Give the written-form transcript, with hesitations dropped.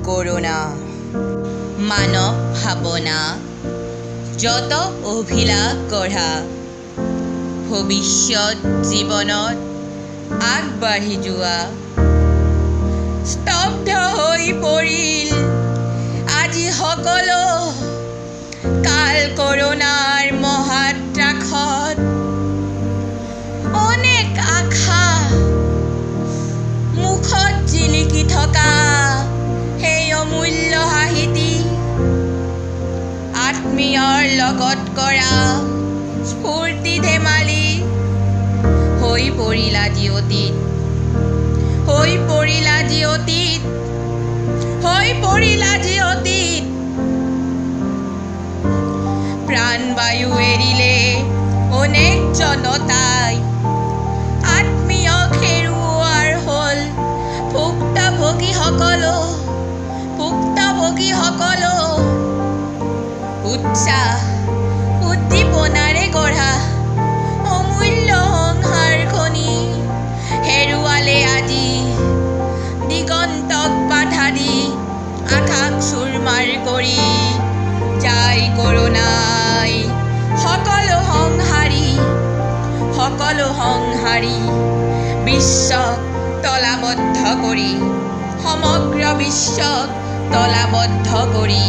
corona মানৱ ভাৱনা যত অভিলাষ গঢ়া ভৱিষ্যত জীৱনত আগবাঢ়ি যোৱা স্তব্ধ হৈ পৰিল আজি সকলো কাল কৰোণাৰ মহাত্ৰাসত অনেক আশা মুখত জিলিকি থকা সেই অমূল্য হাঁহিটি আত্মীয়ৰ লগত কৰা স্ফূৰ্তি ধেমালি হৈ পৰিল আজি অতীত হৈ পৰিল আজি অতীত হৈ পৰিল আজি অতীত প্ৰাণবায়ু এৰিলে অনেক জনতাই আত্মীয়ক হেৰুৱাৰ হ'ল ভুক্তভোগীসকলো উৎসাহ উদ্দীপনাৰে গঢ়া অমূল্য সংসাৰখনি হেৰুৱালে আজি দিগন্তক বাধা দি আকাশ চুৰমাৰ কৰি যায় কৰোণাই সকলো সংহাৰী বিশ্বক তলাবদ্ধ কৰি সমগ্ৰ বিশ্বক তলাবদ্ধ কৰি